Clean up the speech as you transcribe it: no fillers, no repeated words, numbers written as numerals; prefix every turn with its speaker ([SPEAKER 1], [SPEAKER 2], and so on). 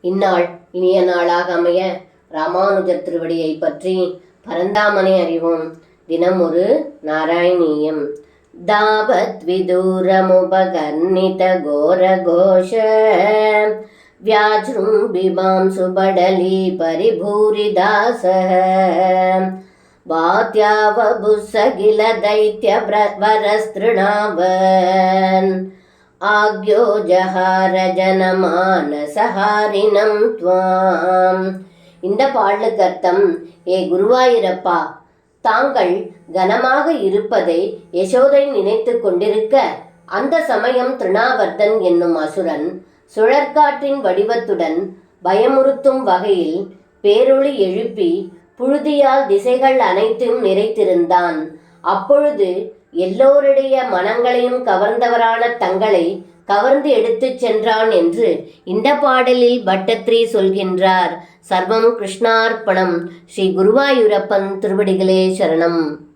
[SPEAKER 1] இந்நாள் இனிய நாளாக அமைய ராமானுஜர் திருவடியை பற்றி பரந்தாமனை அறிவோம். தினம் ஒரு நாராயணீயம். தாவத் விதூரமுபகர்ணித கோர கோஷ வியாஜ்ரும்பிமாம் சுபடலி பரிபூரிதாச வாத்யாவபுஸ்ஸகில தைத்ய வரஸ்திருணாவன் ஆக்யோ ஜஹார ஜனமானசஹாரினம் துவாம். இந்த பாடலுக்கு அர்த்தம், ஏ குருவாயூரப்பா, தாங்கள் கனமாக இருப்பதை யசோதை நினைத்து கொண்டிருக்க, அந்த சமயம் திருணாவர்த்தன் என்னும் அசுரன் சுழற்காற்றின் வடிவத்துடன் பயமுறுத்தும் வகையில் பேரொளி எழுப்பி புழுதியால் திசைகள் அனைத்தும் நிறைத்திருந்தான். அப்பொழுது எல்லோருடைய மனங்களையும் கவர்ந்தவரான தங்களை கவர்ந்து எடுத்துச் சென்றான் என்று இந்த பாடலில் பட்டத்ரி சொல்கின்றார். சர்வம் கிருஷ்ணார்ப்பணம். ஸ்ரீ குருவாயூரப்பன் திருவடிகளே சரணம்.